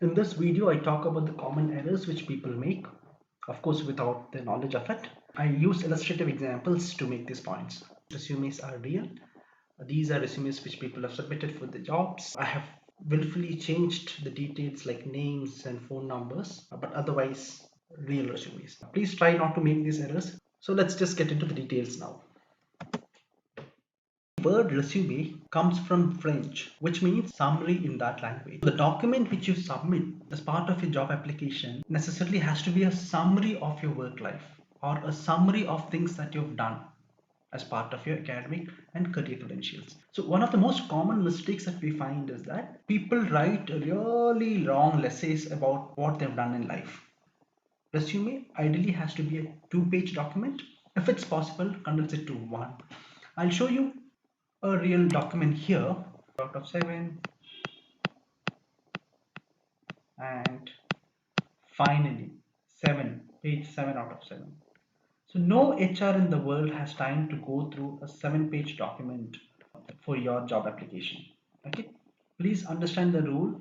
In this video, I talk about the common errors which people make, of course, without the knowledge of it. I use illustrative examples to make these points. Resumes are real. These are resumes which people have submitted for the jobs. I have willfully changed the details like names and phone numbers, but otherwise real resumes. Please try not to make these errors. So let's just get into the details now. The word resume comes from French, which means summary in that language. The document which you submit as part of your job application necessarily has to be a summary of your work life or a summary of things that you've done as part of your academic and career credentials. So one of the most common mistakes that we find is that people write really long essays about what they've done in life. Resume ideally has to be a 2-page document. If it's possible, condense it to one. I'll show you a real document here out of 7, and finally 7, page 7 out of 7. So no HR in the world has time to go through a 7-page document for your job application. Okay, please understand the rule.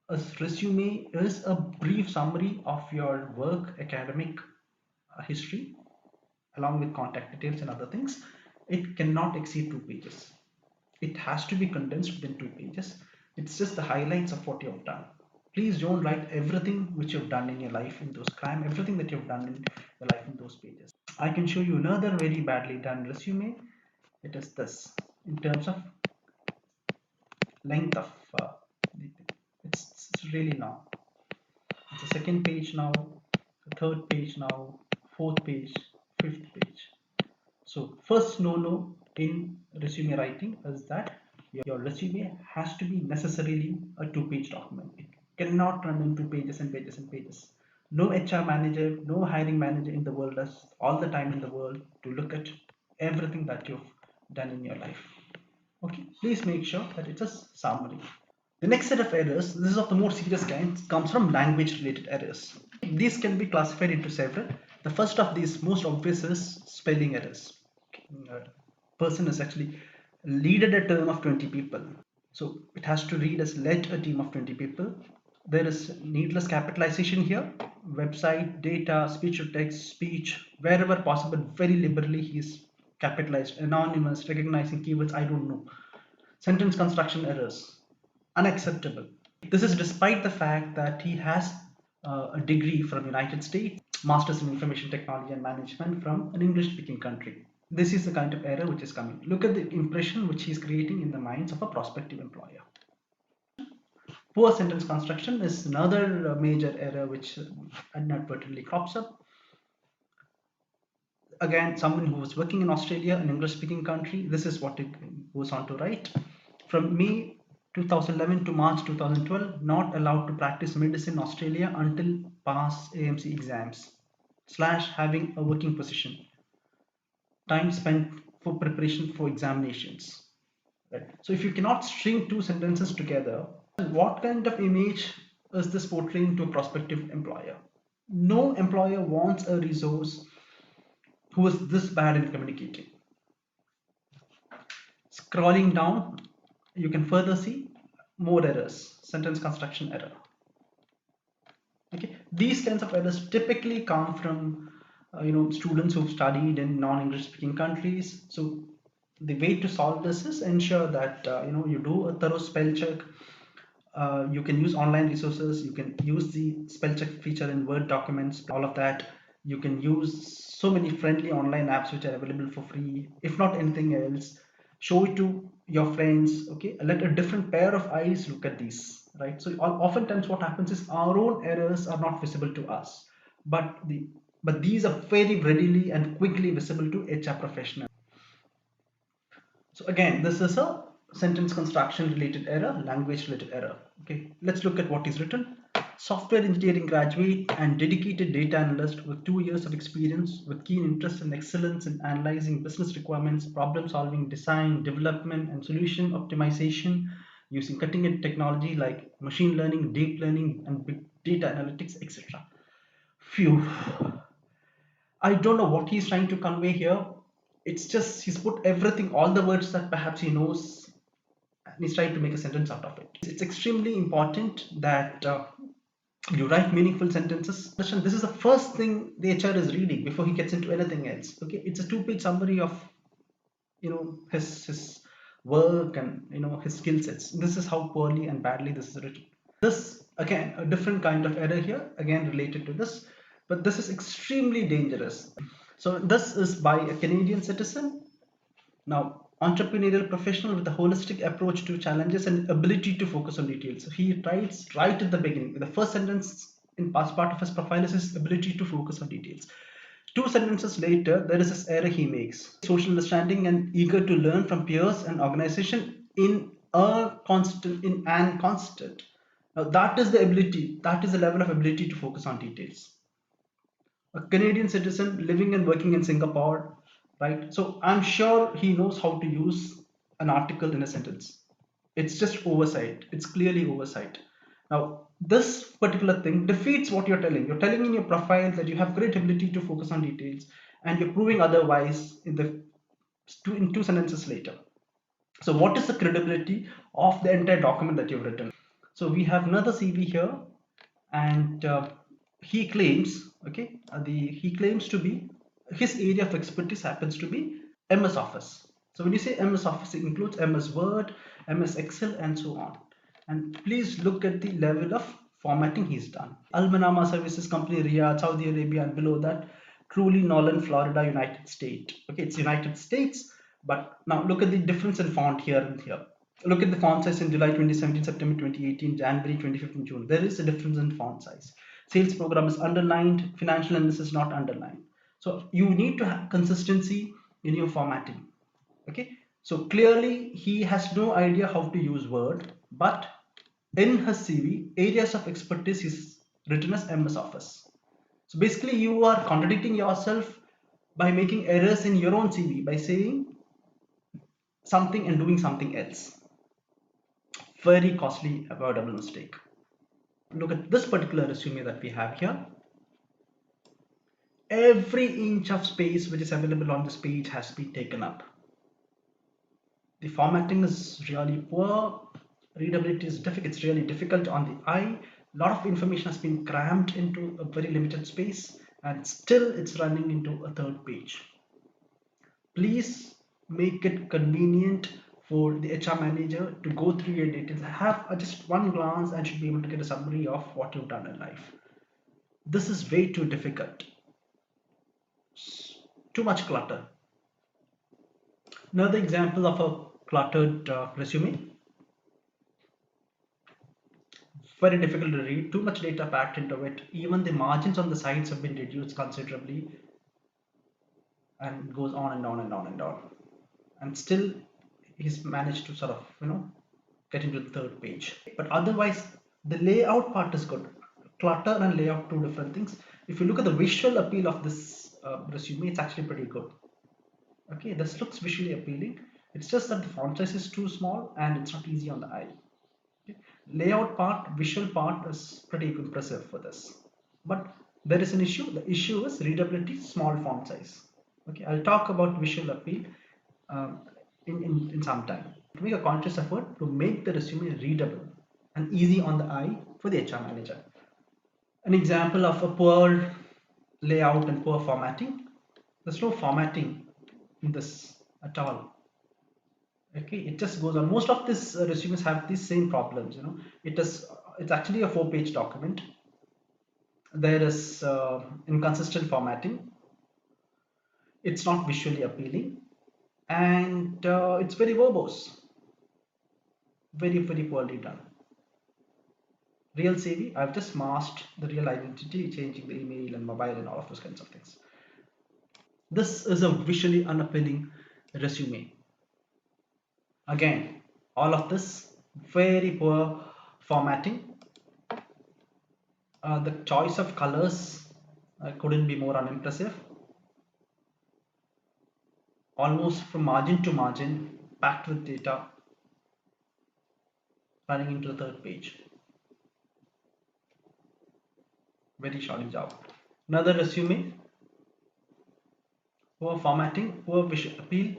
A resume is a brief summary of your work, academic history, along with contact details and other things. It cannot exceed 2 pages. It has to be condensed within 2 pages. It's just the highlights of what you've done. Please don't write everything which you've done in your life in those, cram everything that you've done in your life in those pages. I can show you another very badly done resume. It is this in terms of length of it's really long. It's a 2nd page now, a 3rd page now, 4th page, 5th page. So first no in resume writing is that your resume has to be necessarily a 2-page document. It cannot run in 2 pages and pages and pages. No HR manager, no hiring manager in the world has all the time in the world to look at everything that you've done in your life. Okay, please make sure that it's a summary. The next set of errors, this is of the more serious kind, comes from language related errors. These can be classified into several. The first of these, most obvious, is spelling errors. A person is actually leaded a term of 20 people. So it has to read as led a team of 20 people. There is needless capitalization here. Website, data, speech to text, speech, wherever possible, very liberally he is capitalized. Anonymous, recognizing keywords, I don't know. Sentence construction errors, unacceptable. This is despite the fact that he has a degree from United States, Masters in Information Technology and Management from an English-speaking country. This is the kind of error which is coming. Look at the impression which he is creating in the minds of a prospective employer. Poor sentence construction is another major error which inadvertently crops up. Again, someone who was working in Australia, an English-speaking country, this is what it goes on to write. From May 2011 to March 2012, not allowed to practice medicine in Australia until pass AMC exams / having a working position. Time spent for preparation for examinations. Right? So if you cannot string 2 sentences together, what kind of image is this portraying to a prospective employer? No employer wants a resource who is this bad in communicating. Scrolling down, you can further see more errors. Sentence construction error. Okay, these kinds of errors typically come from students who've studied in non-English speaking countries. So the way to solve this is ensure that you do a thorough spell check. You can use online resources. You can use the spell check feature in Word documents. All of that. You can use so many friendly online apps which are available for free. If not anything else, show it to your friends. Okay, let a different pair of eyes look at these. Right. So oftentimes what happens is our own errors are not visible to us, but these are very readily and quickly visible to HR professionals. So again, this is a sentence construction related error, language related error. Okay, let's look at what is written. Software engineering graduate and dedicated data analyst with 2 years of experience with keen interest and excellence in analyzing business requirements, problem solving, design, development, and solution optimization using cutting edge technology like machine learning, deep learning, and big data analytics, etc. Phew. I don't know what he's trying to convey here. It's just he's put everything, all the words that perhaps he knows and he's trying to make a sentence out of it. It's extremely important that you write meaningful sentences. This is the first thing the HR is reading before he gets into anything else. Okay, it's a two-page summary of his work and his skill sets. This is how poorly and badly this is written. This again a different kind of error here, again related to this, but this is extremely dangerous. So this is by a Canadian citizen. Now, entrepreneurial professional with a holistic approach to challenges and ability to focus on details. So he writes right at the beginning, the first sentence in part of his profile is his ability to focus on details. Two sentences later, there is this error he makes. Social understanding and eager to learn from peers and organization in an constant. Now that is the ability, that is the level of ability to focus on details. A Canadian citizen living and working in Singapore, right? So I'm sure he knows how to use an article in a sentence. It's just oversight. It's clearly oversight. Now, this particular thing defeats what you're telling. You're telling in your profile that you have great ability to focus on details, and you're proving otherwise in two sentences later. So what is the credibility of the entire document that you've written? So we have another CV here, and he claims, okay, he claims to be, his area of expertise happens to be MS Office. So when you say MS Office, it includes MS Word, MS Excel, and so on. And please look at the level of formatting he's done. Al Manama Services Company, Riyadh, Saudi Arabia, and below that, Truly Nolan, Florida, United States. Okay, it's United States, but now look at the difference in font here and here. Look at the font size in July 2017, September 2018, January 2015, June. There is a difference in font size. Sales program is underlined, financial analysis is not underlined. So you need to have consistency in your formatting. Okay, so clearly he has no idea how to use Word, but in his CV, areas of expertise is written as MS Office. So basically you are contradicting yourself by making errors in your own CV by saying something and doing something else. Very costly, avoidable mistake. Look at this particular resume that we have here. Every inch of space which is available on this page has been taken up. The formatting is really poor. Readability is difficult. It's really difficult on the eye. A lot of information has been crammed into a very limited space, and still it's running into a third page. Please make it convenient for the HR manager to go through your details. Have just one glance and should be able to get a summary of what you've done in life. This is way too difficult. Too much clutter. Another example of a cluttered resume. Very difficult to read, too much data packed into it. Even the margins on the sides have been reduced considerably, and it goes on and on and on and on. And still he's managed to sort of get into the third page. But otherwise the layout part is good. Clutter and layout, two different things. If you look at the visual appeal of this resume, it's actually pretty good. Okay, this looks visually appealing. It's just that the font size is too small and it's not easy on the eye. Okay. Layout part, visual part is pretty impressive for this, but there is an issue. The issue is readability, small font size. Okay, I'll talk about visual appeal in some time. To make a conscious effort to make the resume readable and easy on the eye for the HR manager. An example of a poor layout and poor formatting. There's no formatting in this at all. Okay, it just goes on. Most of these resumes have these same problems. It's actually a 4-page document. There is inconsistent formatting. It's not visually appealing, and it's very verbose. Very, very poorly done. Real CV, I've just masked the real identity, changing the email and mobile and all of those kinds of things. This is a visually unappealing resume. Again, all of this very poor formatting. The choice of colors couldn't be more unimpressive. Almost from margin to margin, packed with data, running into the third page. Very shoddy job. Another resume, poor formatting, poor visual appeal,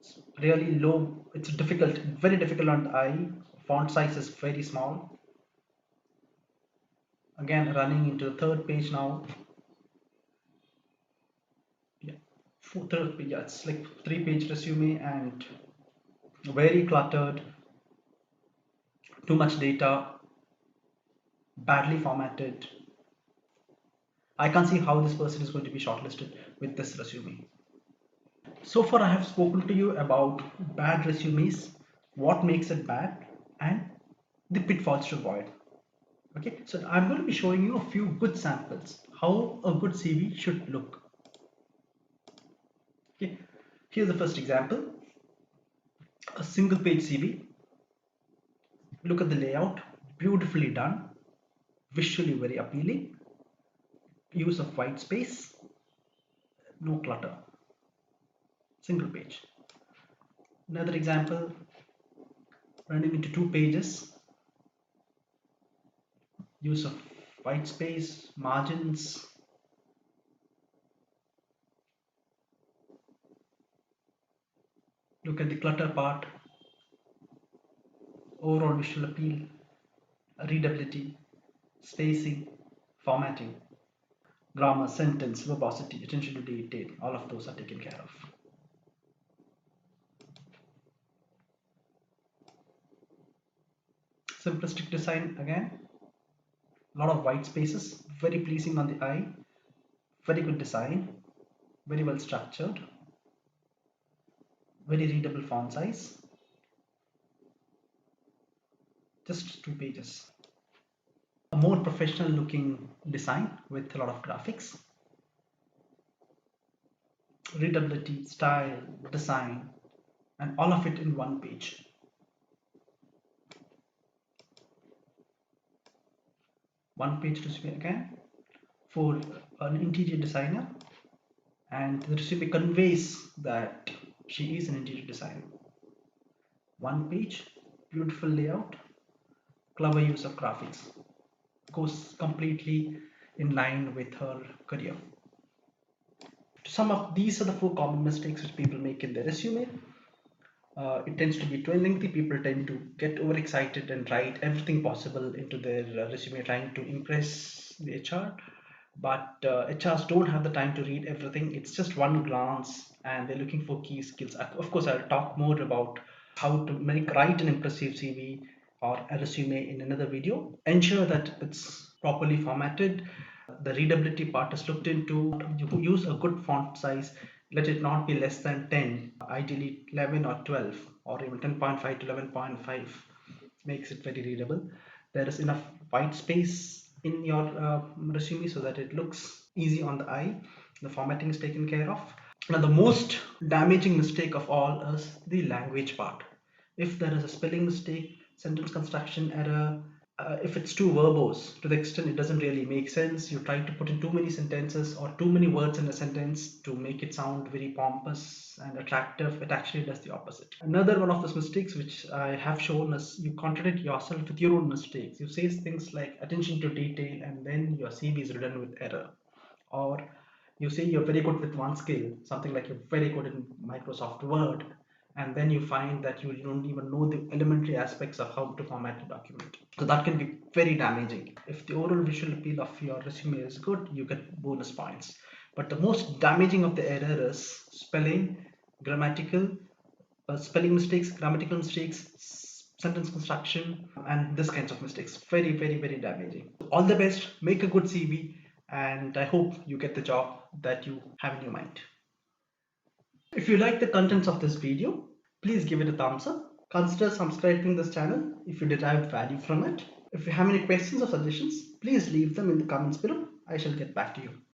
It's really low. It's difficult, very difficult on the eye. Font size is very small. Again, running into the third page now. Yeah, third page. Yeah, it's like 3-page resume and very cluttered. Too much data, badly formatted. I can't see how this person is going to be shortlisted with this resume. So far, I have spoken to you about bad resumes, what makes it bad, and the pitfalls to avoid. Okay, so I'm going to be showing you a few good samples how a good CV should look. Okay, here's the first example: a single page CV. Look at the layout, beautifully done, visually very appealing, use of white space, no clutter, single page. Another example, running into 2 pages, use of white space, margins. Look at the clutter part, overall visual appeal, readability, spacing, formatting, grammar, sentence, verbosity, attention to detail, all of those are taken care of. Simplistic design again, a lot of white spaces, very pleasing on the eye, very good design, very well structured, very readable font size, just 2 pages. A more professional looking design with a lot of graphics, readability, style, design, and all of it in 1 page. One page resume again for an interior designer, and the resume conveys that she is an interior designer. 1 page, beautiful layout, clever use of graphics, goes completely in line with her career. To sum up, these are the 4 common mistakes which people make in their resume. It tends to be too lengthy. People tend to get overexcited and write everything possible into their resume, trying to impress the HR. But HRs don't have the time to read everything. It's just one glance, and they're looking for key skills. Of course, I'll talk more about how to write an impressive CV or a resume in another video. Ensure that it's properly formatted. The readability part is looked into. You use a good font size. Let it not be less than 10, ideally 11 or 12, or even 10.5 to 11.5 makes it very readable. There is enough white space in your resume so that it looks easy on the eye. The formatting is taken care of. Now, the most damaging mistake of all is the language part. If there is a spelling mistake, sentence construction error, if it's too verbose to the extent it doesn't really make sense, you try to put in too many sentences or too many words in a sentence to make it sound very pompous and attractive, it actually does the opposite. Another one of those mistakes which I have shown is you contradict yourself with your own mistakes. You say things like attention to detail, and then your CV is written with error. Or you say you're very good with one skill, something like you're very good in Microsoft Word, and then you find that you don't even know the elementary aspects of how to format a document. So that can be very damaging. If the overall visual appeal of your resume is good, you get bonus points. But the most damaging of the error is spelling, grammatical, spelling mistakes, grammatical mistakes, sentence construction, and this kinds of mistakes. Very, very, very damaging. All the best, make a good CV, and I hope you get the job that you have in your mind. If you like the contents of this video, please give it a thumbs up. Consider subscribing this channel if you derived value from it. If you have any questions or suggestions, please leave them in the comments below. I shall get back to you.